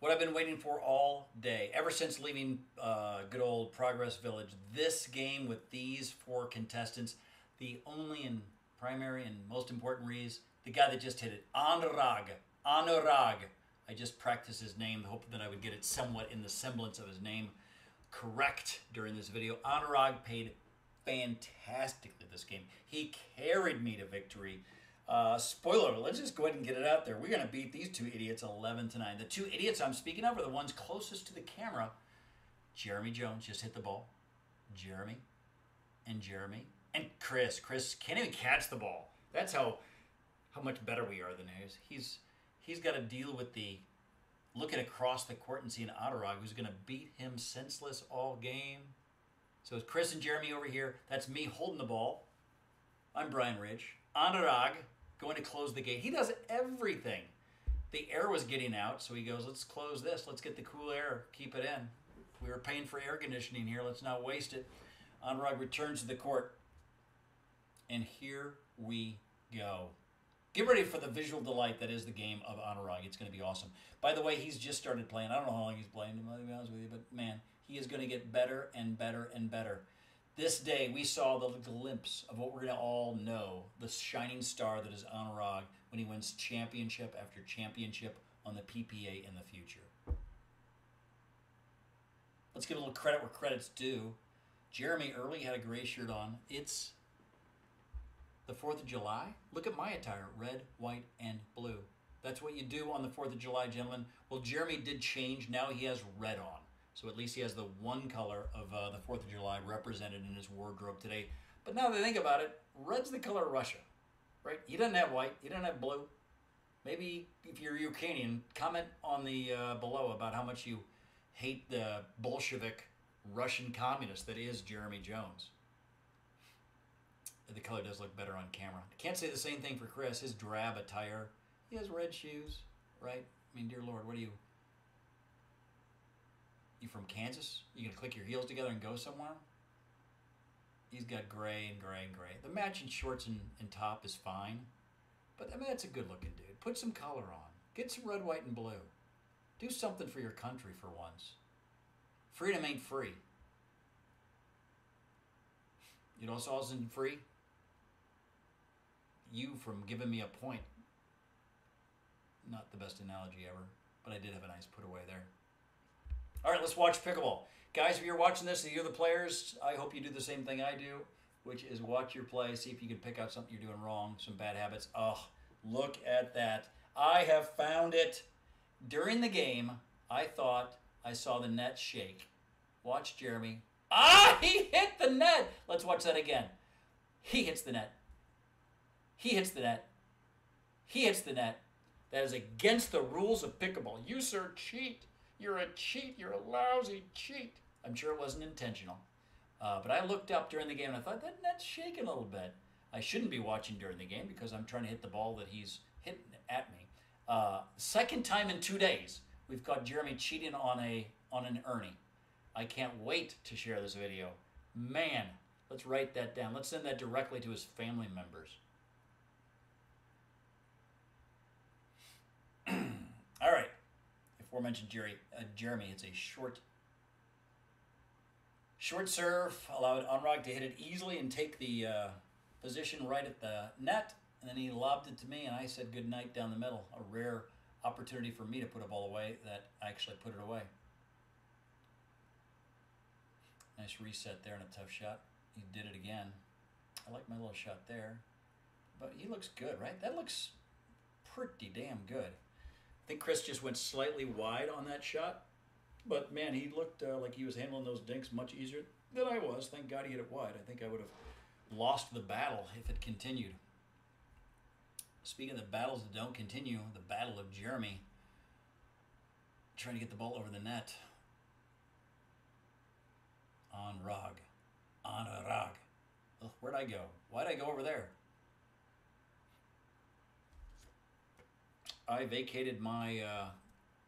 What I've been waiting for all day, ever since leaving good old Progress Village, this game with these four contestants, the only and primary and most important reason, the guy that just hit it, Anurag. Anurag. I just practiced his name, hoping that I would get it somewhat in the semblance of his name correct during this video. Anurag paid fantastically this game. He carried me to victory. Spoiler, let's just go ahead and get it out there. We're going to beat these two idiots 11-9. The two idiots I'm speaking of are the ones closest to the camera. Jeremy Jones just hit the ball. Jeremy and Kris. Kris can't even catch the ball. That's how much better we are than his. He's got to deal with the looking across the court and seeing Anurag, who's going to beat him senseless all game. So it's Kris and Jeremy over here. That's me holding the ball. I'm Brian Ridge. Anurag going to close the gate. He does everything. The air was getting out, so he goes, let's close this. Let's get the cool air. Keep it in. We were paying for air conditioning here. Let's not waste it. Anurag returns to the court. And here we go. Get ready for the visual delight that is the game of Anurag. It's going to be awesome. By the way, he's just started playing. I don't know how long he's playing, to be honest with you, but man, he is going to get better and better and better. This day, we saw the glimpse of what we're going to all know, the shining star that is Anurag when he wins championship after championship on the PPA in the future. Let's give a little credit where credit's due. Jeremy early had a gray shirt on. It's the 4th of July. Look at my attire, red, white, and blue. That's what you do on the 4th of July, gentlemen. Well, Jeremy did change. Now he has red on. So at least he has the one color of the 4th of July represented in his wardrobe today. But now that I think about it, red's the color of Russia, right? He doesn't have white. He doesn't have blue. Maybe if you're Ukrainian, comment on the below about how much you hate the Bolshevik Russian communist that is Jeremy Jones. The color does look better on camera. I can't say the same thing for Kris. His drab attire. He has red shoes, right? I mean, dear Lord, what are you? You from Kansas? You gonna click your heels together and go somewhere? He's got gray and gray and gray. The matching shorts and top is fine. But, I mean, that's a good-looking dude. Put some color on. Get some red, white, and blue. Do something for your country for once. Freedom ain't free. You know what else isn't free? You from giving me a point. Not the best analogy ever, but I did have a nice put away there. All right, let's watch pickleball. Guys, if you're watching this and you're the players, I hope you do the same thing I do, which is watch your play, see if you can pick out something you're doing wrong, some bad habits. Oh, look at that. I have found it. During the game, I thought I saw the net shake. Watch Jeremy. Ah, he hit the net. Let's watch that again. He hits the net. He hits the net. He hits the net. That is against the rules of pickleball. You, sir, cheat. You're a cheat. You're a lousy cheat. I'm sure it wasn't intentional. But I looked up during the game and I thought, that net's shaking a little bit. I shouldn't be watching during the game because I'm trying to hit the ball that he's hitting at me. Second time in 2 days, we've caught Jeremy cheating on an Ernie. I can't wait to share this video. Man, let's write that down. Let's send that directly to his family members. All right. Aforementioned Jeremy, it's a short serve, allowed Anurag to hit it easily and take the position right at the net, and then he lobbed it to me, and I said good night down the middle. A rare opportunity for me to put a ball away that I actually put it away. Nice reset there and a tough shot. He did it again. I like my little shot there, but he looks good, right? That looks pretty damn good. I think Kris just went slightly wide on that shot. But, man, he looked like he was handling those dinks much easier than I was. Thank God he hit it wide. I think I would have lost the battle if it continued. Speaking of the battles that don't continue, the battle of Jeremy trying to get the ball over the net. Anurag. Anurag. Where'd I go? Why'd I go over there? I vacated my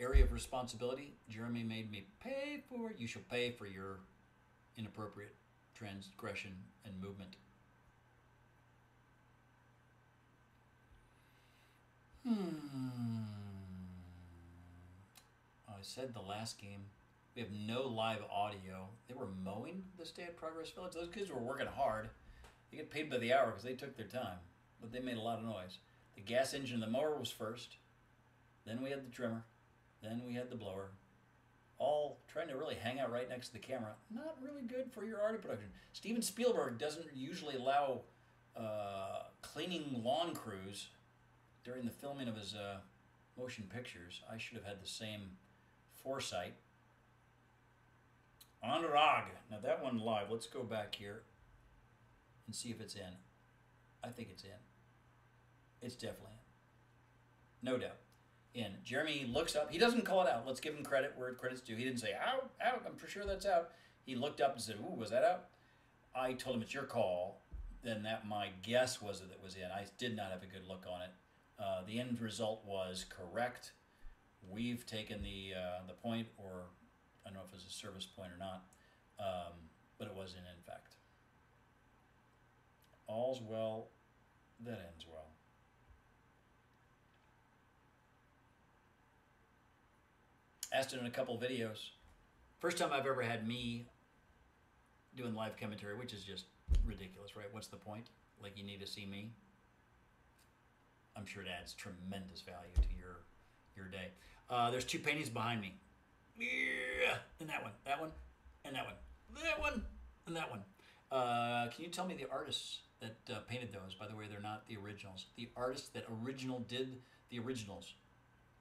area of responsibility. Jeremy made me pay for it. You shall pay for your inappropriate transgression and movement. I said the last game, we have no live audio. They were mowing this day at Progress Village. Those kids were working hard. They get paid by the hour because they took their time, but they made a lot of noise. The gas engine of the mower was first. Then we had the trimmer. Then we had the blower. All trying to really hang out right next to the camera. Not really good for your audio production. Steven Spielberg doesn't usually allow cleaning lawn crews during the filming of his motion pictures. I should have had the same foresight. Anurag. Now that one live. Let's go back here and see if it's in. I think it's in. It's definitely in. No doubt. In. Jeremy looks up. He doesn't call it out. Let's give him credit where credit's due. He didn't say, out, out. I'm for sure that's out. He looked up and said, ooh, was that out? I told him it's your call. Then that my guess was that it was in. I did not have a good look on it. The end result was correct. We've taken the point, or I don't know if it was a service point or not, but it was in fact. All's well that ends well. Asked it in a couple videos. First time I've ever had me doing live commentary, which is just ridiculous, right? What's the point? Like, you need to see me? I'm sure it adds tremendous value to your day. There's two paintings behind me. Yeah, and that one, and that one, that one, and that one. Can you tell me the artists that painted those? By the way, they're not the originals. The artists that did the originals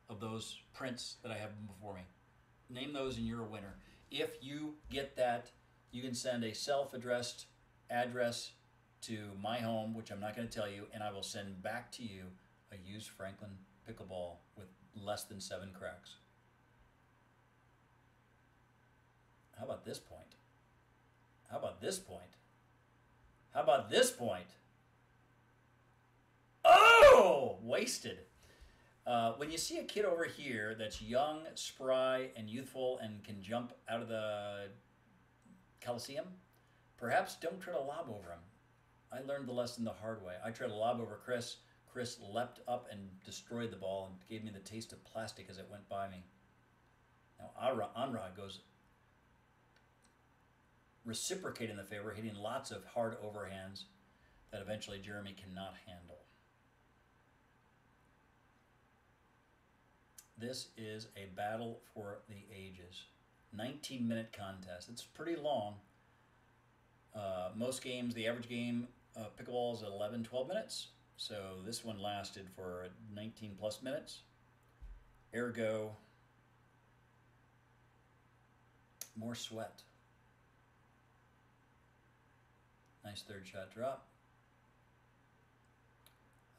of those prints that I have before me. Name those and you're a winner. If you get that, you can send a self-addressed address to my home, which I'm not going to tell you, and I will send back to you a used Franklin pickleball with less than 7 cracks. How about this point? How about this point? How about this point? Oh, wasted. When you see a kid over here that's young, spry, and youthful and can jump out of the Coliseum, perhaps don't try to lob over him. I learned the lesson the hard way. I tried to lob over Kris. Kris leapt up and destroyed the ball and gave me the taste of plastic as it went by me. Now Anurag goes reciprocating the favor, hitting lots of hard overhands that eventually Jeremy cannot handle. This is a battle for the ages. 19-minute contest. It's pretty long. Most games, the average game of pickleball is 11, 12 minutes. So this one lasted for 19 plus minutes. Ergo, more sweat. Nice third shot drop.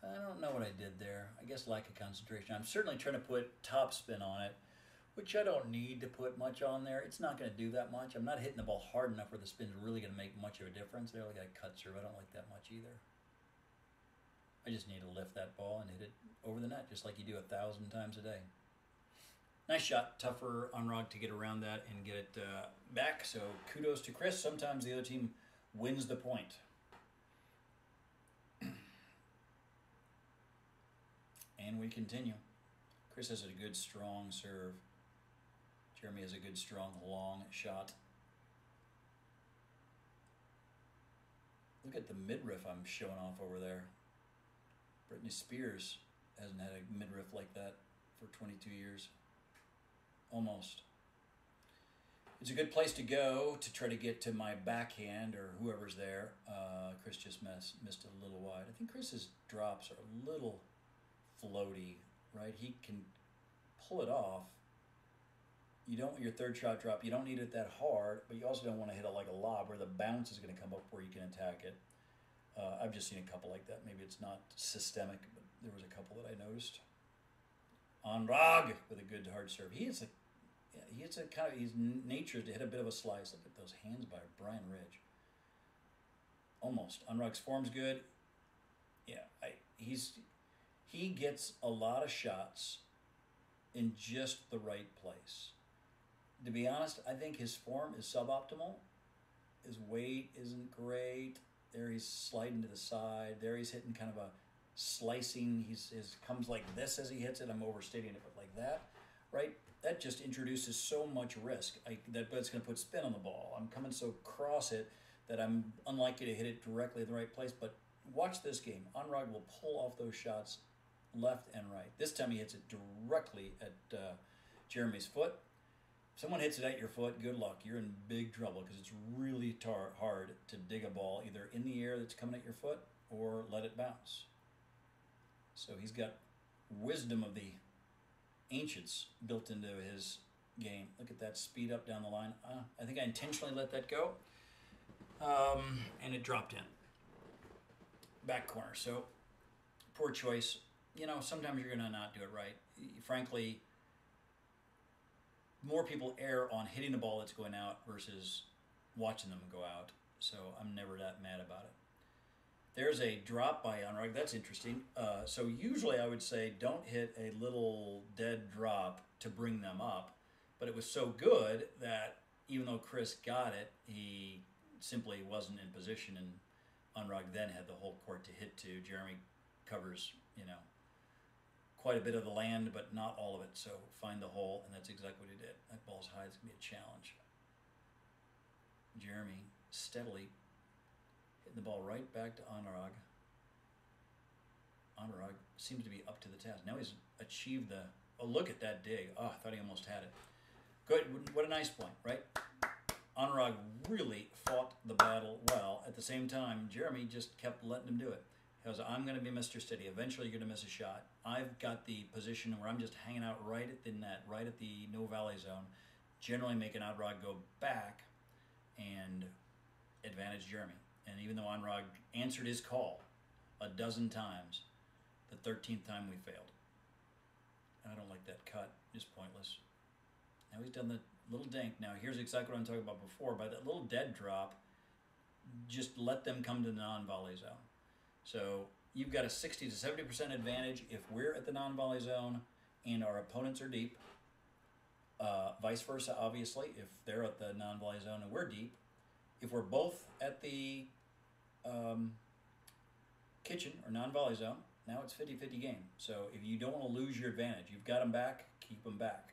I don't know what I did there. I guess lack of concentration. I'm certainly trying to put top spin on it, which I don't need to put much on there. It's not going to do that much. I'm not hitting the ball hard enough where the spin's really going to make much of a difference. There, I got a cut serve. I don't like that much either. I just need to lift that ball and hit it over the net, just like you do 1,000 times a day. Nice shot. Tough for Anurag to get around that and get it back. So kudos to Kris. Sometimes the other team wins the point. And we continue. Kris has a good, strong serve. Jeremy has a good, strong, long shot. Look at the midriff I'm showing off over there. Britney Spears hasn't had a midriff like that for 22 years. Almost. It's a good place to go to try to get to my backhand or whoever's there. Kris just missed it a little wide. I think Kris's drops are a little floaty, right? He can pull it off. You don't want your third shot drop. You don't need it that hard, but you also don't want to hit it like a lob where the bounce is going to come up where you can attack it. I've just seen a couple like that. Maybe it's not systemic, but there was a couple that I noticed. Anurag with a good hard serve. He's a kind of, his nature is to hit a bit of a slice. Look at those hands by Brian Ridge. Almost. Anurag's form's good. Yeah, he gets a lot of shots in just the right place. To be honest, I think his form is suboptimal. His weight isn't great. There he's sliding to the side. There he's hitting kind of a slicing. His comes like this as he hits it. I'm overstating it, but like that, right? that just introduces so much risk. That's going to put spin on the ball. I'm coming so cross it that I'm unlikely to hit it directly in the right place. But watch this game. Anurag will pull off those shots left and right. This time he hits it directly at Jeremy's foot. If someone hits it at your foot, good luck. You're in big trouble because it's really hard to dig a ball either in the air that's coming at your foot or let it bounce. So he's got wisdom of the ancients built into his game. Look at that speed up down the line. I think I intentionally let that go. And it dropped in. Back corner. So, poor choice. You know, sometimes you're going to not do it right. Frankly, more people err on hitting the ball that's going out versus watching them go out. So, I'm never that mad about it. There's a drop by Anurag. That's interesting. So usually I would say don't hit a little dead drop to bring them up. But it was so good that even though Kris got it, he simply wasn't in position. And Anurag then had the whole court to hit to. Jeremy covers, you know, quite a bit of the land, but not all of it. So find the hole, and that's exactly what he did. That ball's high. It's going to be a challenge. Jeremy steadily hitting the ball right back to Anurag. Anurag seems to be up to the task. Now he's achieved the... Oh, look at that dig. Oh, I thought he almost had it. Good. What a nice point, right? Anurag really fought the battle well. At the same time, Jeremy just kept letting him do it. He goes, I'm going to be Mr. Steady. Eventually, you're going to miss a shot. I've got the position where I'm just hanging out right at the net, right at the no valley zone, generally making Anurag go back and advantage Jeremy. And even though Anurag answered his call a dozen times, the 13th time we failed. I don't like that cut. Just pointless. Now he's done the little dink. Now here's exactly what I'm talking about before. By that little dead drop, just let them come to the non-volley zone. So you've got a 60 to 70% advantage if we're at the non-volley zone and our opponents are deep. Vice versa, obviously, if they're at the non-volley zone and we're deep. If we're both at the kitchen or non-volley zone, now it's 50-50 game. So if you don't want to lose your advantage, you've got them back, keep them back.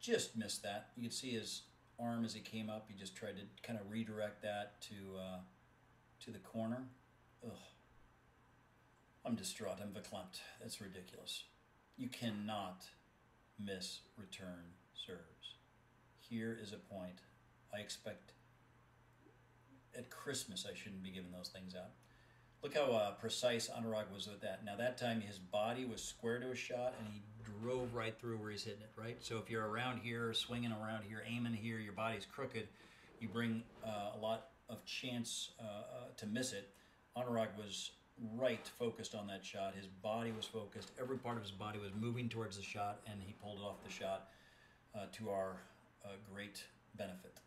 Just missed that. You can see his arm as he came up. He just tried to kind of redirect that to the corner. Ugh. I'm distraught. I'm verklempt. That's ridiculous. You cannot miss return serves. Here is a point. I expect at Christmas I shouldn't be giving those things out. Look how precise Anurag was with that. Now that time his body was square to a shot and he drove right through where he's hitting it, right? So if you're around here, swinging around here, aiming here, your body's crooked, you bring a lot of chance to miss it. Anurag was right focused on that shot. His body was focused. Every part of his body was moving towards the shot, and he pulled it off the shot to our great benefit.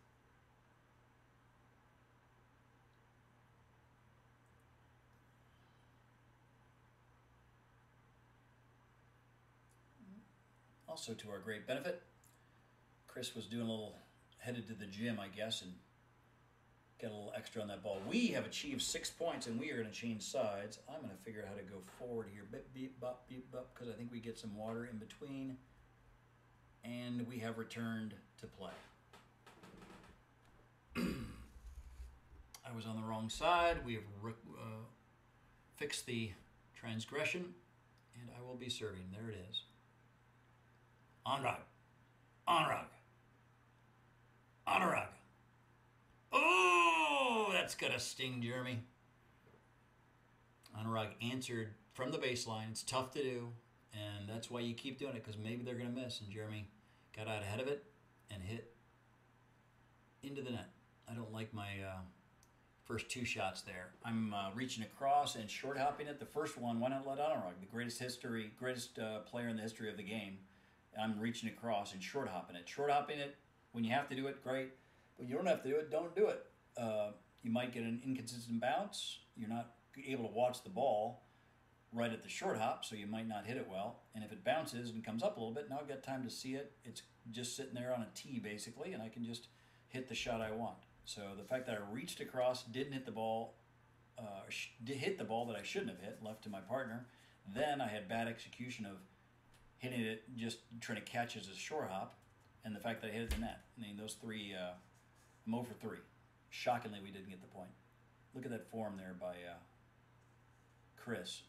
Also to our great benefit, Kris was doing a little, headed to the gym, I guess, and got a little extra on that ball. We have achieved 6 points, and we are going to change sides. I'm going to figure out how to go forward here. Beep, beep, bop, beep, bop, because I think we get some water in between. And we have returned to play. I was on the wrong side. We have fixed the transgression, and I will be serving. There it is. Anurag. Anurag. Anurag. Oh, that's gonna sting, Jeremy. Anurag answered from the baseline. It's tough to do, and that's why you keep doing it, because maybe they're gonna miss. And Jeremy got out ahead of it and hit into the net. I don't like my first two shots there. I'm reaching across and short hopping it. The first one, why not let Anurag, the greatest player in the history of the game. I'm reaching across and short hopping it. Short hopping it, when you have to do it, great. When you don't have to do it, don't do it. You might get an inconsistent bounce. You're not able to watch the ball right at the short hop, so you might not hit it well. And if it bounces and comes up a little bit, now I've got time to see it. It's just sitting there on a tee, basically, and I can just hit the shot I want. So the fact that I reached across, didn't hit the ball, hit the ball that I shouldn't have hit, left to my partner, Then I had bad execution of hitting it, just trying to catch as a short hop, and the fact that I hit it in the net. I mean, those three, I'm 0 for 3. Shockingly, we didn't get the point. Look at that form there by Kris.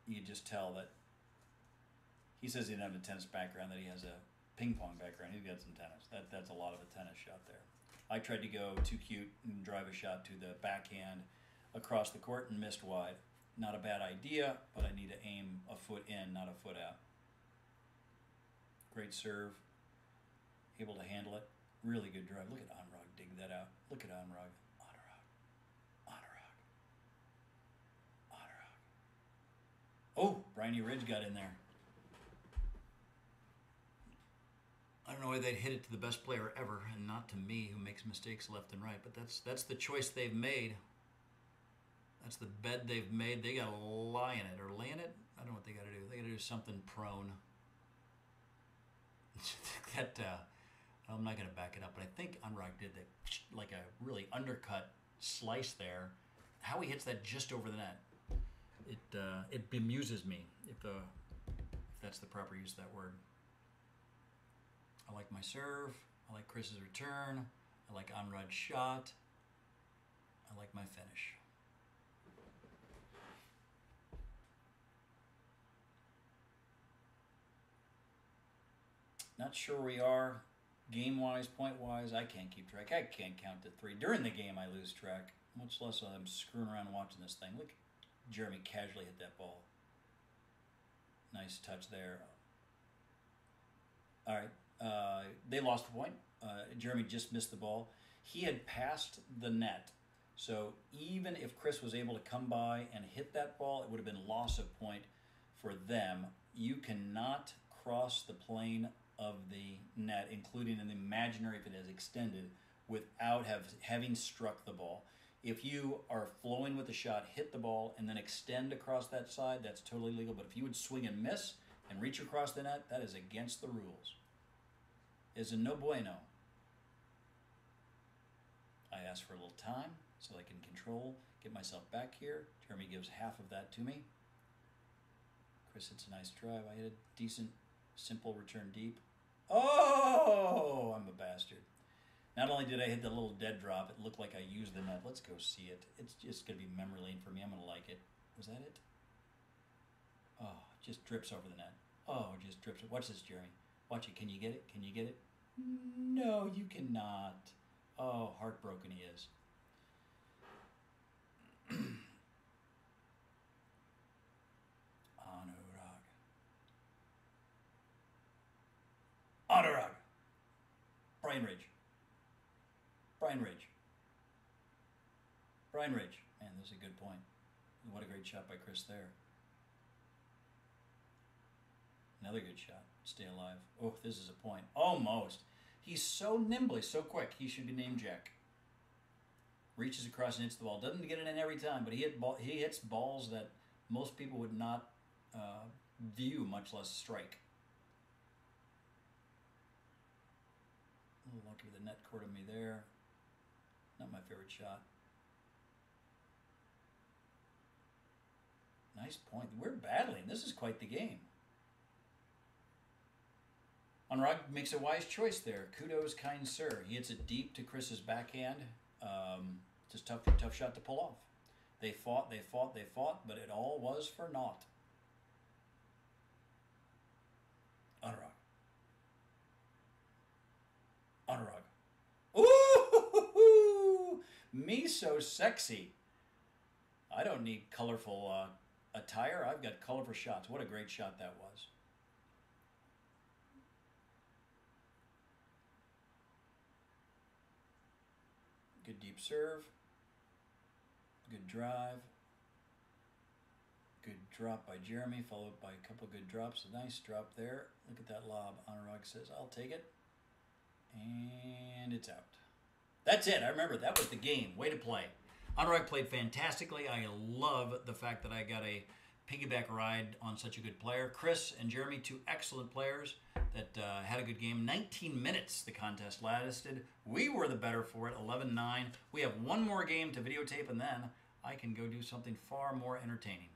You can just tell that he says he doesn't have a tennis background, that he has a ping pong background. He's got some tennis. That's a lot of a tennis shot there. I tried to go too cute and drive a shot to the backhand across the court and missed wide. Not a bad idea, but I need to aim a foot in, not a foot out. Great serve. Able to handle it. Really good drive. Look at Anurag dig that out. Look at Anurag. Anurag. Oh, Bryony Ridge got in there. I don't know why they'd hit it to the best player ever and not to me, who makes mistakes left and right. But that's the choice they've made. That's the bed they've made. They got to lie in it or lay in it. I don't know what they got to do. They got to do something prone. I'm not going to back it up, but I think Anurag did like a really undercut slice there. How he hits that just over the net, it bemuses me if that's the proper use of that word. I like my serve. I like Kris's return. I like Anurag's shot. I like my finish. Not sure we are game-wise, point-wise. I can't keep track. I can't count to 3. During the game, I lose track. Much less when I'm screwing around watching this thing. Look, Jeremy casually hit that ball. Nice touch there. All right. They lost the point. Jeremy just missed the ball. He had passed the net. So even if Kris was able to come by and hit that ball, it would have been loss of point for them. You cannot cross the plane of the net, including an imaginary if it is extended, without having struck the ball. If you are flowing with the shot, hit the ball, and then extend across that side, that's totally legal. But if you would swing and miss and reach across the net, that is against the rules. It's a no bueno. I ask for a little time so I can control, get myself back here. Jeremy gives half of that to me. Kris hits a nice drive. I hit a decent, simple return deep. Oh, I'm a bastard. Not only did I hit the little dead drop, it looked like I used the net. Let's go see it. It's just going to be memory lane for me. I'm going to like it. Was that it? Oh, it just drips over the net. Oh, it just drips. Watch this, Jeremy. Watch it. Can you get it? Can you get it? No, you cannot. Oh, heartbroken he is. Anurag. Brian Ridge. Man, this is a good point. What a great shot by Kris there. Another good shot. Stay alive. Oh, this is a point. Almost. He's so nimble. He's so quick. He should be named Jack. Reaches across and hits the ball. Doesn't get it in every time, but he hits balls that most people would not view, much less strike. A little lucky with the net courted me there. Not my favorite shot. Nice point. We're battling. This is quite the game. Anurag makes a wise choice there. Kudos, kind sir. He hits it deep to Kris's backhand. Just tough shot to pull off. They fought, but it all was for naught. Anurag. Ooh, me so sexy. I don't need colorful attire. I've got colorful shots. What a great shot that was. Good deep serve. Good drive. Good drop by Jeremy, followed by a couple of good drops. A nice drop there. Look at that lob. Anurag says, I'll take it. And it's out. That's it. I remember that was the game. Way to play. Anurag played fantastically. I love the fact that I got a piggyback ride on such a good player. Kris and Jeremy, 2 excellent players that had a good game. 19 minutes the contest lasted. We were the better for it, 11-9. We have one more game to videotape, and then I can go do something far more entertaining.